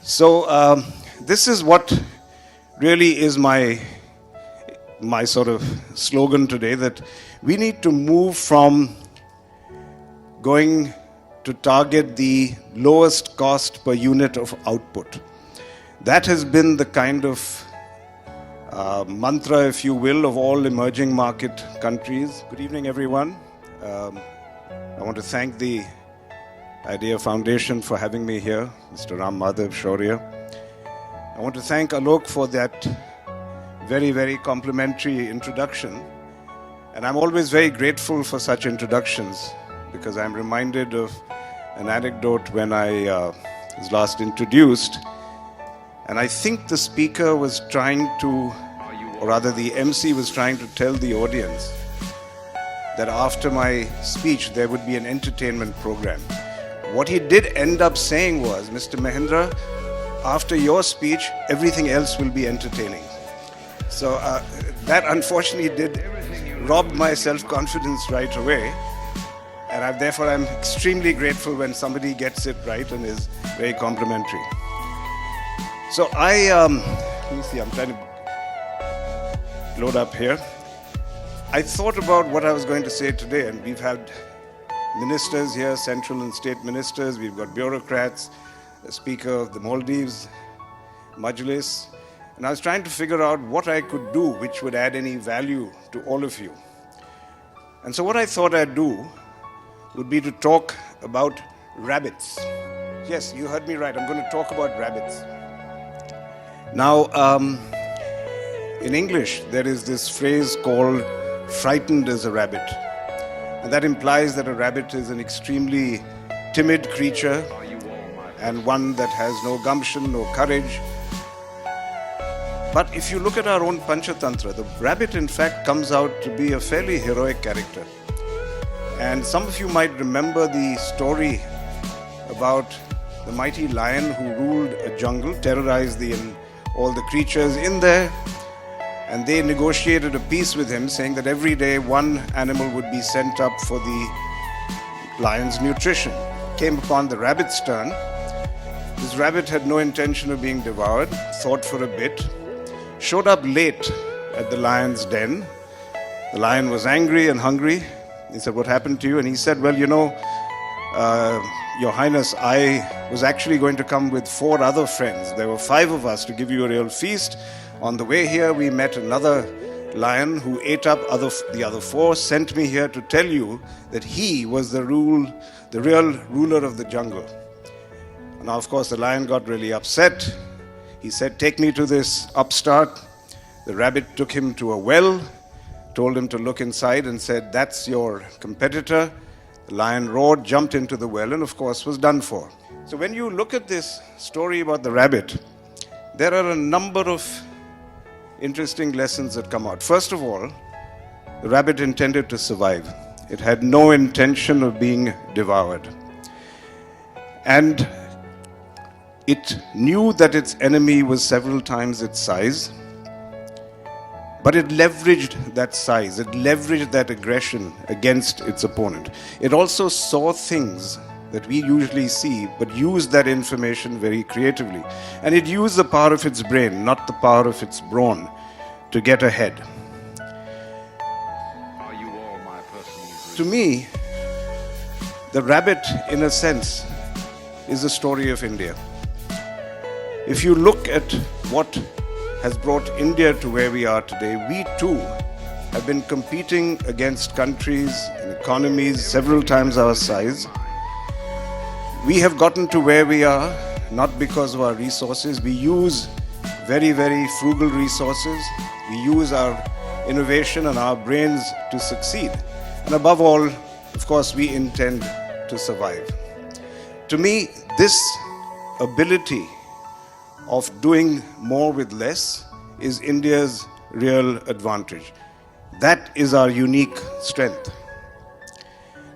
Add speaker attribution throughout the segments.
Speaker 1: This is what really is my sort of slogan today, that we need to move from going to target the lowest cost per unit of output. That has been the kind of mantra, if you will, of all emerging market countries. Good evening, everyone. I want to thank the Idea Foundation for having me here, Mr. Ram Madhav Shaurya. I want to thank Alok for that very, very complimentary introduction. And I'm always very grateful for such introductions, because I'm reminded of an anecdote when I was last introduced. And I think the speaker was trying to, or rather the MC was trying to tell the audience that after my speech there would be an entertainment program. What he did end up saying was, Mr. Mahindra, after your speech, everything else will be entertaining. So that unfortunately did rob my self-confidence right away. And therefore I'm extremely grateful when somebody gets it right and is very complimentary. So let me see, I'm trying to load up here. I thought about what I was going to say today, and we've had ministers here, central and state ministers, we've got bureaucrats, the Speaker of the Maldives, Majlis, and I was trying to figure out what I could do which would add any value to all of you. And so what I thought I'd do would be to talk about rabbits. Yes, you heard me right, I'm going to talk about rabbits. Now, in English, there is this phrase called frightened as a rabbit. And that implies that a rabbit is an extremely timid creature and one that has no gumption, no courage. But if you look at our own Panchatantra, the rabbit in fact comes out to be a fairly heroic character. And some of you might remember the story about the mighty lion who ruled a jungle, terrorized all the creatures in there. And they negotiated a peace with him, saying that every day one animal would be sent up for the lion's nutrition. Came upon the rabbit's turn. This rabbit had no intention of being devoured, thought for a bit, showed up late at the lion's den. The lion was angry and hungry. He said, "What happened to you?" And he said, "Well, Your Highness, I was actually going to come with 4 other friends. There were 5 of us to give you a real feast. On the way here, we met another lion who ate up the other 4, sent me here to tell you that he was the real ruler of the jungle." Now, of course, the lion got really upset. He said, "Take me to this upstart." The rabbit took him to a well, told him to look inside and said, "That's your competitor." The lion roared, jumped into the well, and of course was done for. So when you look at this story about the rabbit, there are a number of interesting lessons that come out. First of all, the rabbit intended to survive. It had no intention of being devoured. And it knew that its enemy was several times its size, but it leveraged that size, it leveraged that aggression against its opponent. It also saw things that we usually see, but used that information very creatively. And it used the power of its brain, not the power of its brawn, to get ahead.
Speaker 2: Are you all my personal?
Speaker 1: To me, the rabbit, in a sense, is the story of India. If you look at what has brought India to where we are today, we too have been competing against countries and economies several times our size. We have gotten to where we are not because of our resources. We use very, very frugal resources. We use our innovation and our brains to succeed. And above all, of course, we intend to survive. To me, this ability of doing more with less is India's real advantage. That is our unique strength.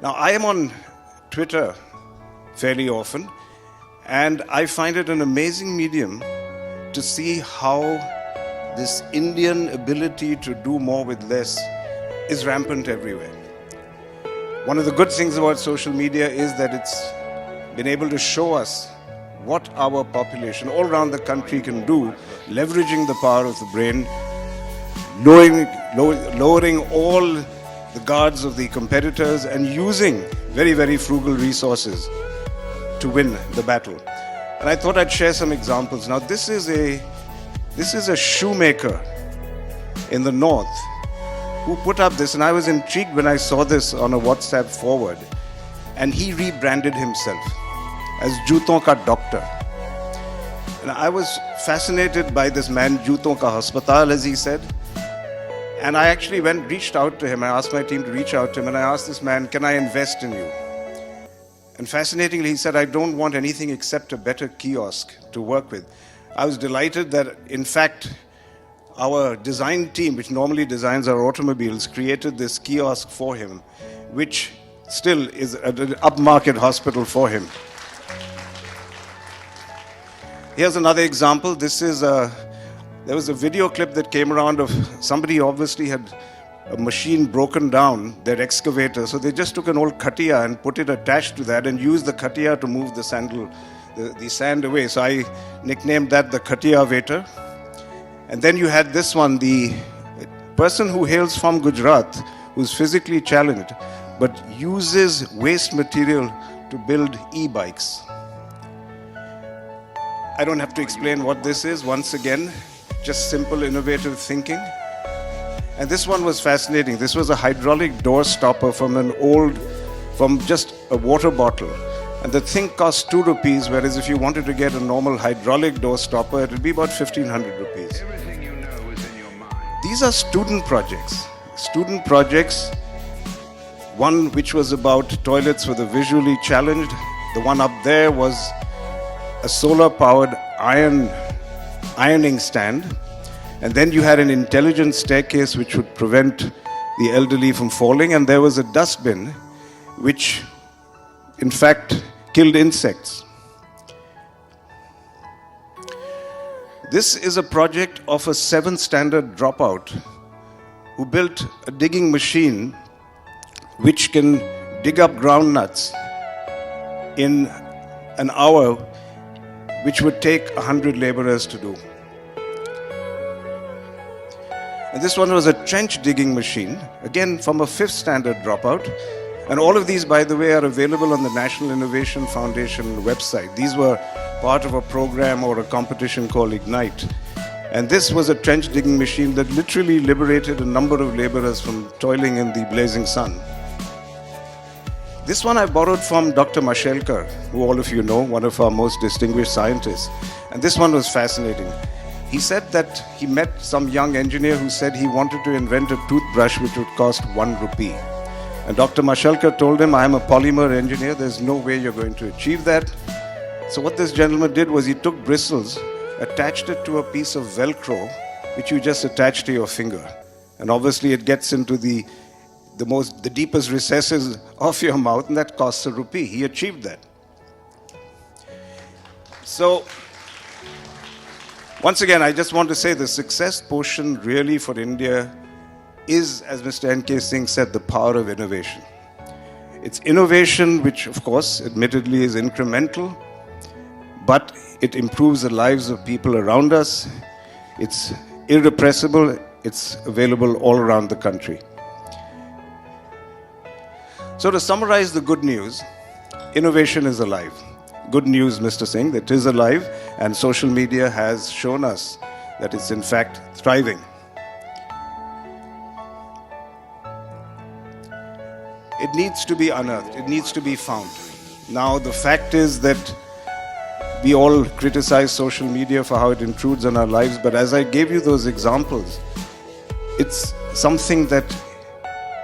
Speaker 1: Now, I am on Twitter fairly often, and I find it an amazing medium to see how this Indian ability to do more with less is rampant everywhere. One of the good things about social media is that it's been able to show us what our population all around the country can do, leveraging the power of the brain, lowering all the guards of the competitors and using very, very frugal resources to win the battle. And I thought I'd share some examples. Now, this is a shoemaker in the north who put up this, and I was intrigued when I saw this on a WhatsApp forward. And he rebranded himself as Juton Ka Doctor. And I was fascinated by this man, Juton Ka Hospital, as he said. And I actually reached out to him. I asked my team to reach out to him, and I asked this man, can I invest in you? And fascinatingly, he said, I don't want anything except a better kiosk to work with. I was delighted that, in fact, our design team, which normally designs our automobiles, created this kiosk for him, which still is an upmarket hospital for him. Here's another example. There was a video clip that came around of somebody obviously had a machine broken down, their excavator. So they just took an old khatia and put it attached to that and used the khatia to move the sand away. So I nicknamed that the khatia-vator. And then you had this one, the person who hails from Gujarat, who's physically challenged, but uses waste material to build e-bikes. I don't have to explain what this is. Once again, just simple, innovative thinking. And this one was fascinating. This was a hydraulic door stopper from just a water bottle. And the thing cost 2 rupees, whereas if you wanted to get a normal hydraulic door stopper, it would be about 1,500 rupees.
Speaker 2: Everything you know is in your mind.
Speaker 1: These are student projects. Student projects, one which was about toilets for the visually challenged. The one up there was a solar-powered ironing stand. And then you had an intelligent staircase which would prevent the elderly from falling. And there was a dustbin which, in fact, killed insects. This is a project of a 7th standard dropout who built a digging machine which can dig up groundnuts in an hour, which would take 100 laborers to do. And this one was a trench digging machine, again from a 5th standard dropout. And all of these, by the way, are available on the National Innovation Foundation website. These were part of a program or a competition called Ignite. And this was a trench digging machine that literally liberated a number of laborers from toiling in the blazing sun. This one I borrowed from Dr. Mashelkar, who all of you know, one of our most distinguished scientists. And this one was fascinating. He said that he met some young engineer who said he wanted to invent a toothbrush which would cost 1 rupee. And Dr. Mashelkar told him, I am a polymer engineer, there's no way you're going to achieve that. So what this gentleman did was he took bristles, attached it to a piece of Velcro, which you just attach to your finger. And obviously it gets into the deepest recesses of your mouth, and that costs a rupee. He achieved that. So, once again, I just want to say the success portion really for India is, as Mr. N.K. Singh said, the power of innovation. It's innovation which, of course, admittedly is incremental, but it improves the lives of people around us. It's irrepressible. It's available all around the country. So to summarize the good news, innovation is alive. Good news, Mr. Singh, that it is alive, and social media has shown us that it's in fact thriving. It needs to be unearthed. It needs to be found. Now, the fact is that we all criticize social media for how it intrudes on our lives, but as I gave you those examples, it's something that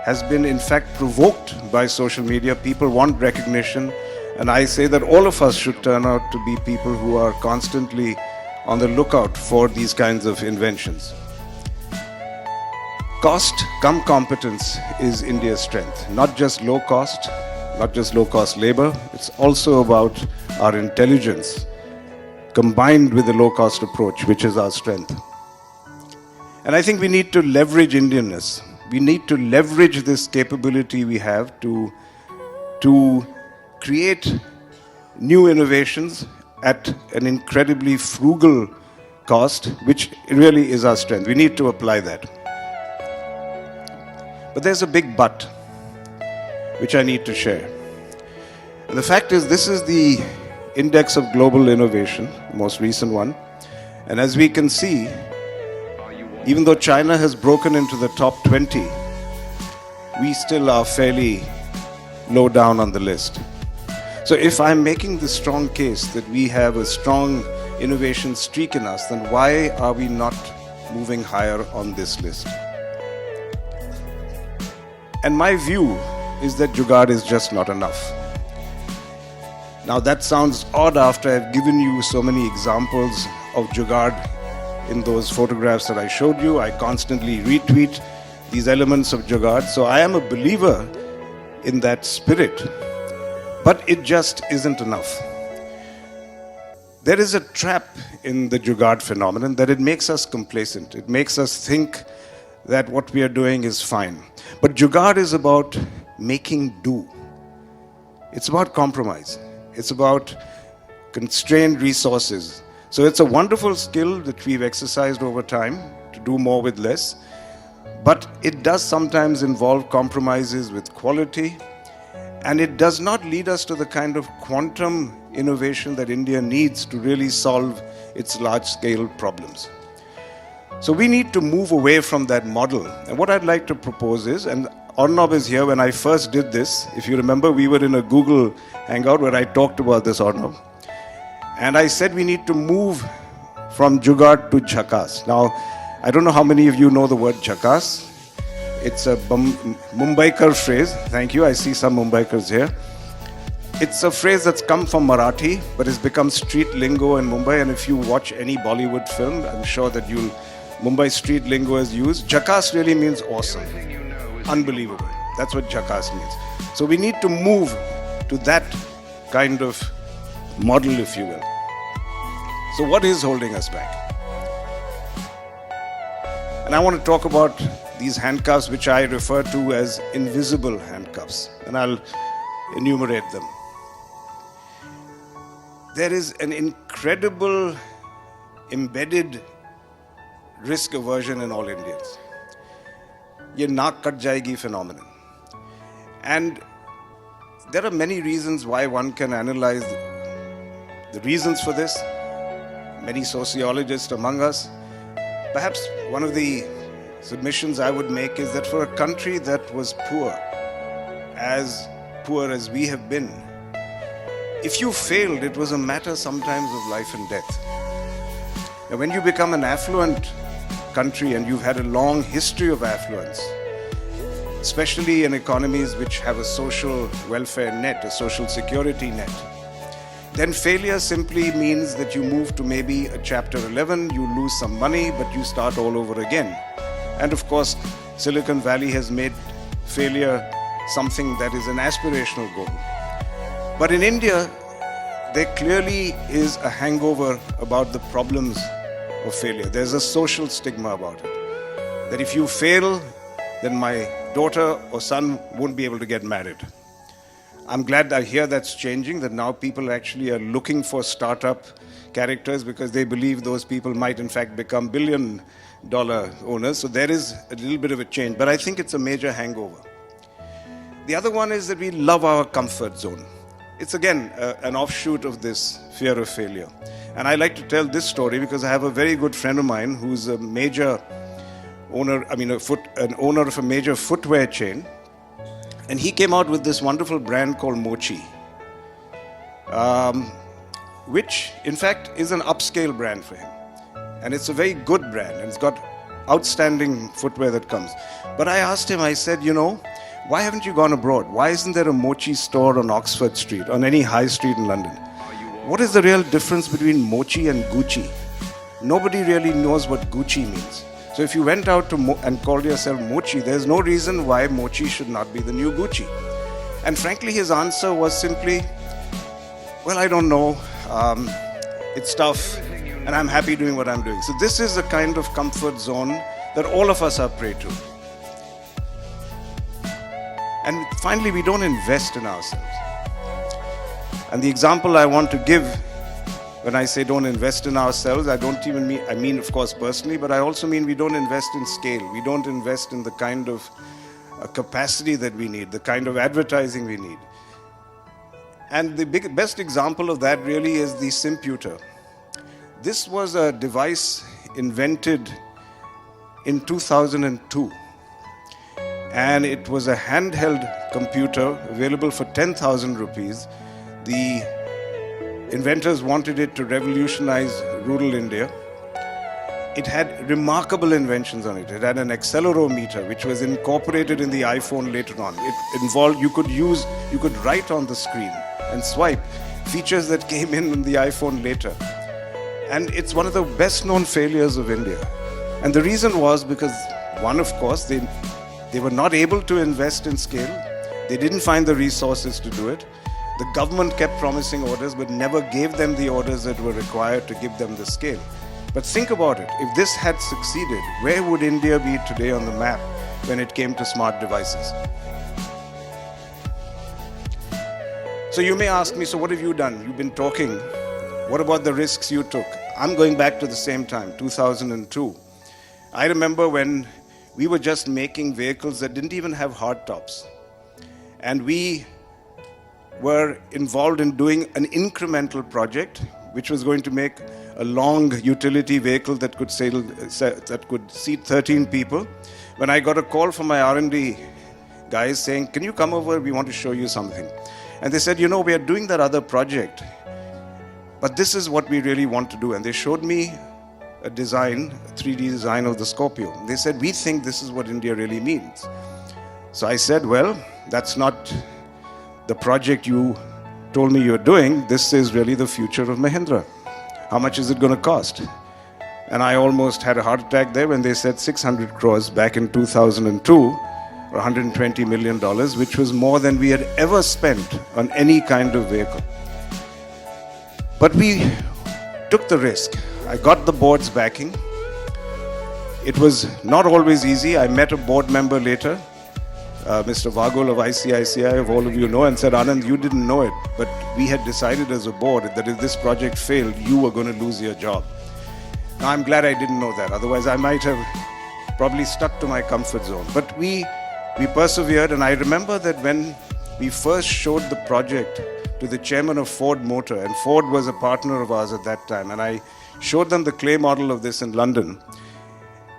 Speaker 1: has been in fact provoked by social media. People want recognition, and I say that all of us should turn out to be people who are constantly on the lookout for these kinds of inventions. Cost cum competence is India's strength. Not just low cost labor, it's also about our intelligence combined with the low cost approach, which is our strength. And I think we need to leverage Indianness. We need to leverage this capability we have to create new innovations at an incredibly frugal cost, which really is our strength. We need to apply that. But there's a big but, which I need to share. And the fact is, this is the Index of Global Innovation, the most recent one. And as we can see, even though China has broken into the top 20, we still are fairly low down on the list. So if I'm making the strong case that we have a strong innovation streak in us, then why are we not moving higher on this list? And my view is that jugaad is just not enough. Now that sounds odd after I've given you so many examples of jugaad in those photographs that I showed you. I constantly retweet these elements of jugaad. So I am a believer in that spirit, but it just isn't enough. There is a trap in the jugaad phenomenon that it makes us complacent. It makes us think that what we are doing is fine. But jugaad is about making do. It's about compromise. It's about constrained resources. So it's a wonderful skill that we've exercised over time to do more with less. But it does sometimes involve compromises with quality. And it does not lead us to the kind of quantum innovation that India needs to really solve its large-scale problems. So we need to move away from that model. And what I'd like to propose is, and Arnab is here. When I first did this, if you remember, we were in a Google Hangout where I talked about this, Arnab. And I said we need to move from jugaad to jhakaas. Now, I don't know how many of you know the word jhakaas. It's a Mumbaikar phrase. Thank you. I see some Mumbaikars here. It's a phrase that's come from Marathi, but it's become street lingo in Mumbai. And if you watch any Bollywood film, I'm sure that Mumbai street lingo is used. Jhakaas really means awesome, unbelievable. That's what jhakaas means. So we need to move to that kind of model, if you will. So what is holding us back? And I want to talk about these handcuffs, which I refer to as invisible handcuffs. And I'll enumerate them. There is an incredible embedded risk aversion in all Indians. Ye naak kat jayegi phenomenon. And there are many reasons why one can analyze the reasons for this. Many sociologists among us. Perhaps one of the submissions I would make is that for a country that was poor as we have been, if you failed, it was a matter sometimes of life and death. Now, when you become an affluent country and you've had a long history of affluence, especially in economies which have a social welfare net, a social security net, then failure simply means that you move to maybe a chapter 11, you lose some money, but you start all over again. And of course, Silicon Valley has made failure something that is an aspirational goal. But in India, there clearly is a hangover about the problems of failure. There's a social stigma about it. That if you fail, then my daughter or son won't be able to get married. I'm glad I hear that's changing, that now people actually are looking for startup characters because they believe those people might in fact become billion-dollar owners. So there is a little bit of a change, but I think it's a major hangover. The other one is that we love our comfort zone. It's again an offshoot of this fear of failure. And I like to tell this story because I have a very good friend of mine who's a major owner, an owner of a major footwear chain. And he came out with this wonderful brand called Mochi, which in fact is an upscale brand for him. And it's a very good brand and it's got outstanding footwear that comes. But I asked him, I said, why haven't you gone abroad? Why isn't there a Mochi store on Oxford Street, on any high street in London? What is the real difference between Mochi and Gucci? Nobody really knows what Gucci means. So if you went out and called yourself Mochi, there's no reason why Mochi should not be the new Gucci. And frankly, his answer was simply, well, I don't know. It's tough, and I'm happy doing what I'm doing. So this is the kind of comfort zone that all of us are prey to. And finally, we don't invest in ourselves. And the example I want to give When I say don't invest in ourselves, I don't even mean, I mean, of course, personally, but I also mean we don't invest in scale. We don't invest in the kind of capacity that we need, the kind of advertising we need. And the best example of that really is the Simputer. This was a device invented in 2002. And it was a handheld computer available for 10,000 rupees. The inventors wanted it to revolutionize rural India. It had remarkable inventions on it. It had an accelerometer, which was incorporated in the iPhone later on. It involved, you could write on the screen and swipe, features that came in the iPhone later. And it's one of the best known failures of India. And the reason was because, one, of course, they were not able to invest in scale. They didn't find the resources to do it. The government kept promising orders but never gave them the orders that were required to give them the scale. But think about it. If this had succeeded, where would India be today on the map when it came to smart devices? So you may ask me, so what have you done? You've been talking. What about the risks you took? I'm going back to the same time, 2002. I remember when we were just making vehicles that didn't even have hard tops. And we were involved in doing an incremental project, which was going to make a long utility vehicle that could seat 13 people. When I got a call from my R&D guys saying, can you come over, we want to show you something. And they said, you know, we are doing that other project, but this is what we really want to do. And they showed me a design, a 3D design of the Scorpio. They said, we think this is what India really means. So I said, well, that's not the project you told me you're doing. This is really the future of Mahindra. How much is it going to cost? And I almost had a heart attack there when they said 600 crores back in 2002, or $120 million, which was more than we had ever spent on any kind of vehicle. But we took the risk. I got the board's backing. It was not always easy. I met a board member later, Mr. Vagul of ICICI, of all of you know, and said, Anand, you didn't know it, but we had decided as a board that if this project failed, you were going to lose your job. Now, I'm glad I didn't know that. Otherwise, I might have probably stuck to my comfort zone. But we persevered, and I remember that when we first showed the project to the chairman of Ford Motor, and Ford was a partner of ours at that time, and I showed them the clay model of this in London.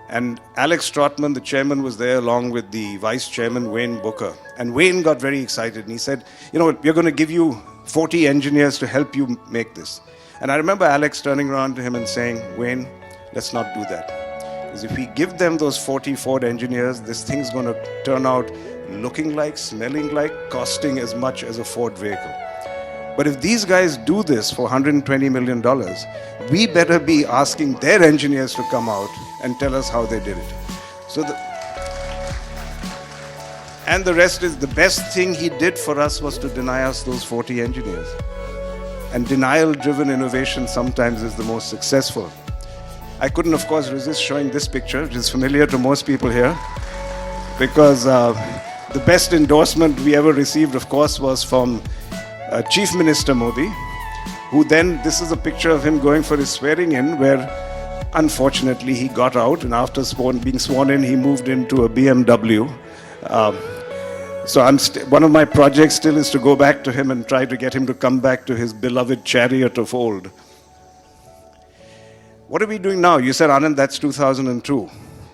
Speaker 1: And Alex Trotman, the chairman, was there along with the vice chairman, Wayne Booker. And Wayne got very excited and he said, you know, we're going to give you 40 engineers to help you make this. And I remember Alex turning around to him and saying, Wayne, let's not do that. Because if we give them those 40 Ford engineers, this thing's going to turn out looking like, smelling like, costing as much as a Ford vehicle. But if these guys do this for $120 million, we better be asking their engineers to come out and tell us how they did it. And the rest is, the best thing he did for us was to deny us those 40 engineers. And denial-driven innovation sometimes is the most successful. I couldn't, of course, resist showing this picture, which is familiar to most people here, because the best endorsement we ever received, of course, was from Chief Minister Modi, who then, this is a picture of him going for his swearing in, where unfortunately he got out, and after being sworn in, he moved into a BMW. So one of my projects still is to go back to him and try to get him to come back to his beloved chariot of old. What are we doing now? You said, Anand, that's 2002.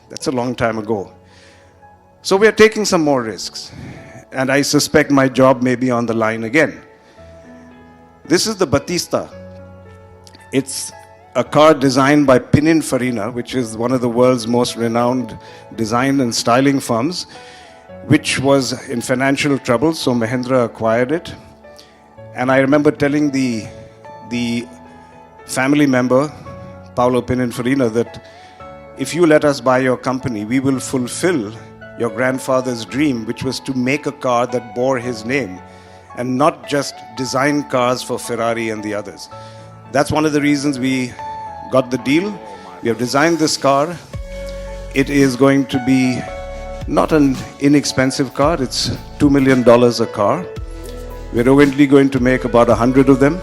Speaker 1: That's a long time ago. So we are taking some more risks. And I suspect my job may be on the line again. This is the Battista. It's a car designed by Pininfarina, which is one of the world's most renowned design and styling firms, which was in financial trouble, so Mahindra acquired it. And I remember telling the family member, Paolo Pininfarina, that if you let us buy your company, we will fulfill your grandfather's dream, which was to make a car that bore his name and not just design cars for Ferrari and the others. That's one of the reasons we got the deal. We have designed this car. It is going to be not an inexpensive car. It's $2 million a car. We're only going to make about 100 of them.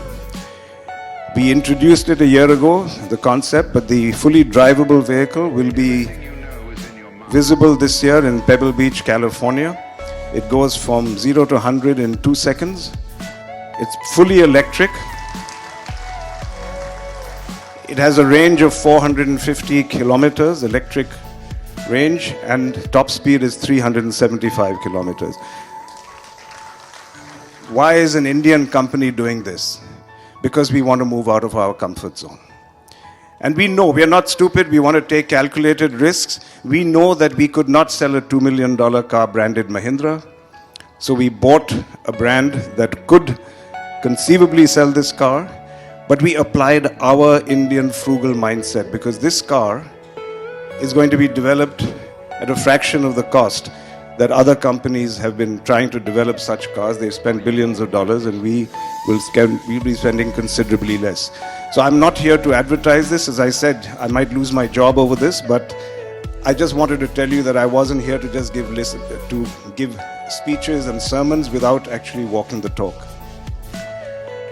Speaker 1: We introduced it a year ago, the concept, but the fully drivable vehicle will be visible this year in Pebble Beach, California. It goes from 0 to 100 in 2 seconds. It's fully electric. It has a range of 450 kilometers, electric range, and top speed is 375 kilometers. Why is an Indian company doing this? Because we want to move out of our comfort zone. And we know, we are not stupid, we want to take calculated risks. We know that we could not sell a $2 million car branded Mahindra. So we bought a brand that could conceivably sell this car, but we applied our Indian frugal mindset because this car is going to be developed at a fraction of the cost that other companies have been trying to develop such cars. They've spent billions of dollars and we'll be spending considerably less. So I'm not here to advertise this. As I said, I might lose my job over this, but I just wanted to tell you that I wasn't here to just give speeches and sermons without actually walking the talk.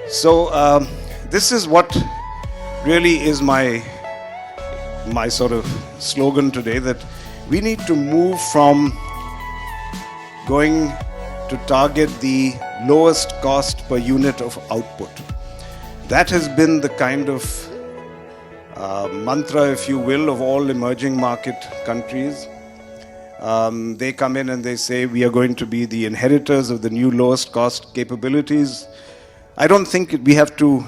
Speaker 1: So this is what really is my sort of slogan today, that we need to move from going to target the lowest cost per unit of output. That has been the kind of mantra, if you will, of all emerging market countries. They come in and they say, we are going to be the inheritors of the new lowest cost capabilities. I don't think we have to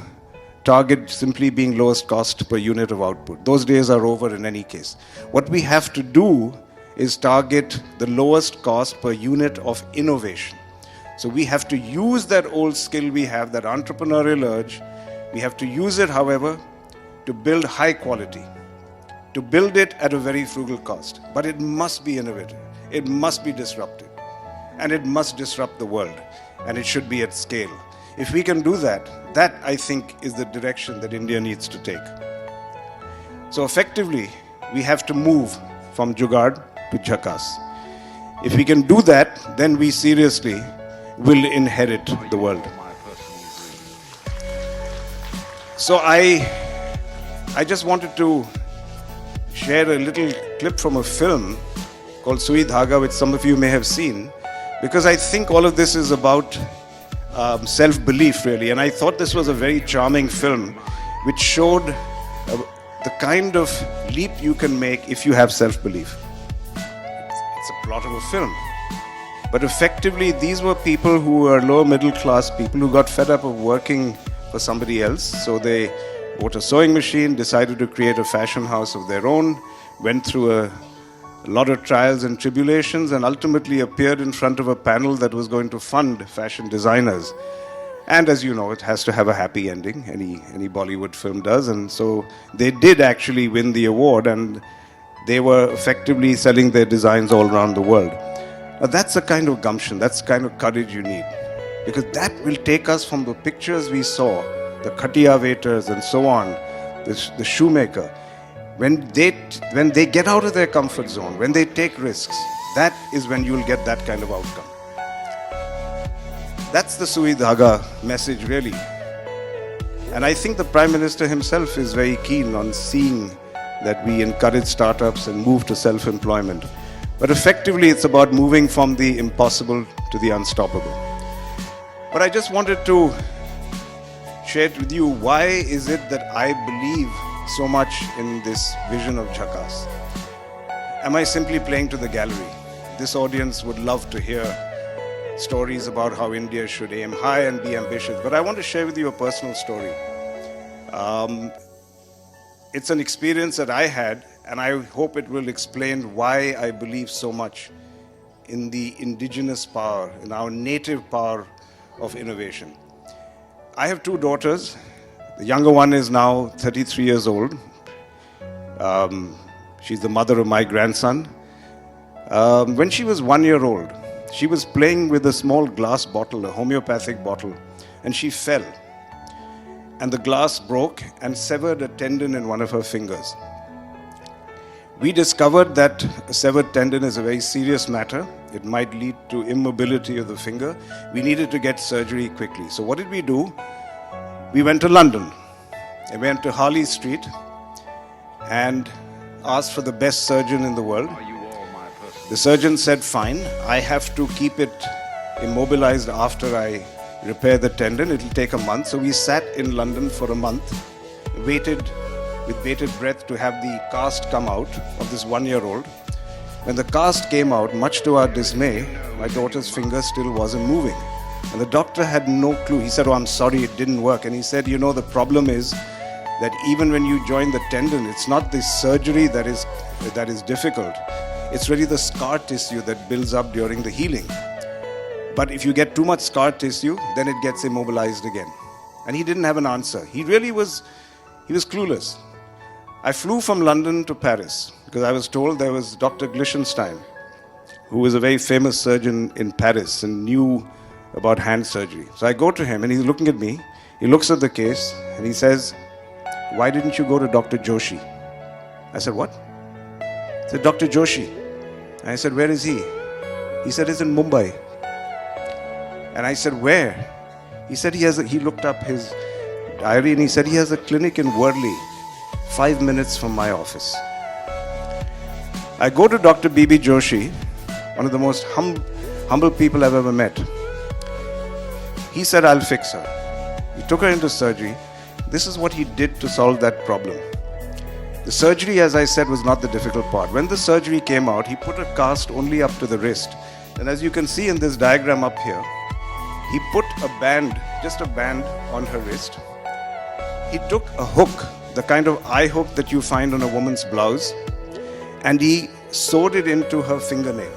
Speaker 1: target simply being lowest cost per unit of output. Those days are over in any case. What we have to do is target the lowest cost per unit of innovation. So we have to use that old skill we have, that entrepreneurial urge. We have to use it, however, to build high quality, to build it at a very frugal cost. But it must be innovative, it must be disruptive, and it must disrupt the world, and it should be at scale. If we can do that, that I think is the direction that India needs to take. So effectively, we have to move from jugaad to jhakaas. If we can do that, then we seriously will inherit the world. So I just wanted to share a little clip from a film called Sui Dhaga, which some of you may have seen, because I think all of this is about self-belief, really. And I thought this was a very charming film which showed the kind of leap you can make if you have self-belief. It's a plot of a film. But effectively, these were people who were lower middle class people who got fed up of working for somebody else. So they bought a sewing machine, decided to create a fashion house of their own, went through a lot of trials and tribulations, and ultimately appeared in front of a panel that was going to fund fashion designers. And as you know, it has to have a happy ending. Any Bollywood film does. And so they did actually win the award, and they were effectively selling their designs all around the world. Now that's the kind of gumption, that's the kind of courage you need. Because that will take us from the pictures we saw, the khatiya waiters and so on, the shoemaker. When they get out of their comfort zone, when they take risks, that is when you'll get that kind of outcome. That's the Sui Dhaga message, really. And I think the Prime Minister himself is very keen on seeing that we encourage startups and move to self-employment. But effectively, it's about moving from the impossible to the unstoppable. But I just wanted to share with you, why is it that I believe so much in this vision of jhakaas? Am I simply playing to the gallery? This audience would love to hear stories about how India should aim high and be ambitious. But I want to share with you a personal story. It's an experience that I had, and I hope it will explain why I believe so much in the indigenous power, in our native power of innovation. I have two daughters. The younger one is now 33 years old. She's the mother of my grandson. When she was 1 year old, she was playing with a small glass bottle, a homeopathic bottle, and she fell. And the glass broke and severed a tendon in one of her fingers. We discovered that a severed tendon is a very serious matter. It might lead to immobility of the finger. We needed to get surgery quickly. So what did we do? We went to London. I went to Harley Street and asked for the best surgeon in the world.
Speaker 2: Are you all my person?
Speaker 1: The surgeon said, fine, I have to keep it immobilized after I repair the tendon. It'll take a month. So we sat in London for a month, waited with bated breath to have the cast come out of this 1-year-old. When the cast came out, much to our dismay, my daughter's finger still wasn't moving. And the doctor had no clue. He said, oh, I'm sorry, it didn't work. And he said, you know, the problem is that even when you join the tendon, it's not the surgery that is difficult. It's really the scar tissue that builds up during the healing. But if you get too much scar tissue, then it gets immobilized again. And he didn't have an answer. He was clueless. I flew from London to Paris because I was told there was Dr. Glichenstein, who was a very famous surgeon in Paris and knew about hand surgery. So I go to him and he's looking at me. He looks at the case and he says, why didn't you go to Dr. Joshi? I said, what? He said, Dr. Joshi. And I said, where is he? He said, he's in Mumbai. And I said, where? He said, he looked up his diary and he said, he has a clinic in Worli, 5 minutes from my office. I go to Dr. B.B. Joshi, one of the most humble people I've ever met. He said, I'll fix her. He took her into surgery. This is what he did to solve that problem. The surgery, as I said, was not the difficult part. When the surgery came out, he put a cast only up to the wrist. And as you can see in this diagram up here, he put a band, just a band on her wrist. He took a hook, the kind of eye hook that you find on a woman's blouse, and he sewed it into her fingernail.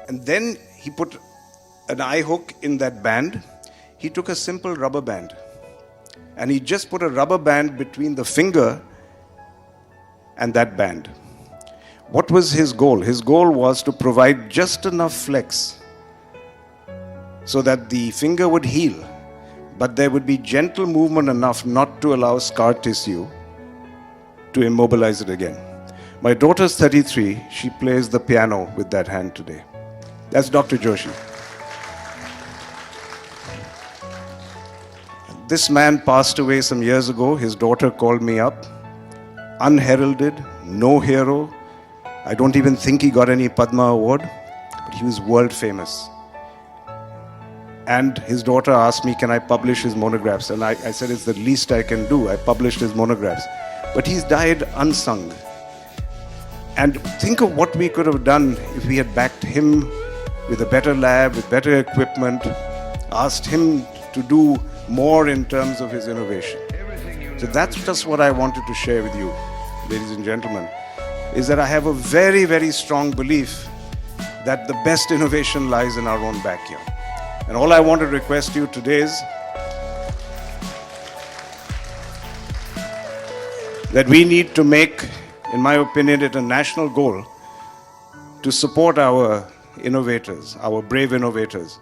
Speaker 1: And then he put an eye hook in that band. He took a simple rubber band and he just put a rubber band between the finger and that band. What was his goal? His goal was to provide just enough flex so that the finger would heal, but there would be gentle movement enough not to allow scar tissue to immobilize it again. My daughter's 33. She plays the piano with that hand today. That's Dr. Joshi. This man passed away some years ago. His daughter called me up, unheralded, no hero. I don't even think he got any Padma award, but he was world famous. And his daughter asked me, can I publish his monographs? And I said, it's the least I can do. I published his monographs. But he's died unsung. And think of what we could have done if we had backed him with a better lab, with better equipment, asked him to do more in terms of his innovation. So that's just what I wanted to share with you, ladies and gentlemen, is that I have a very, very strong belief that the best innovation lies in our own backyard. And all I want to request you today is that we need to make, in my opinion, it a national goal to support our innovators, our brave innovators,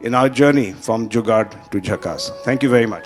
Speaker 1: in our journey from jugaad to jhakaas. Thank you very much.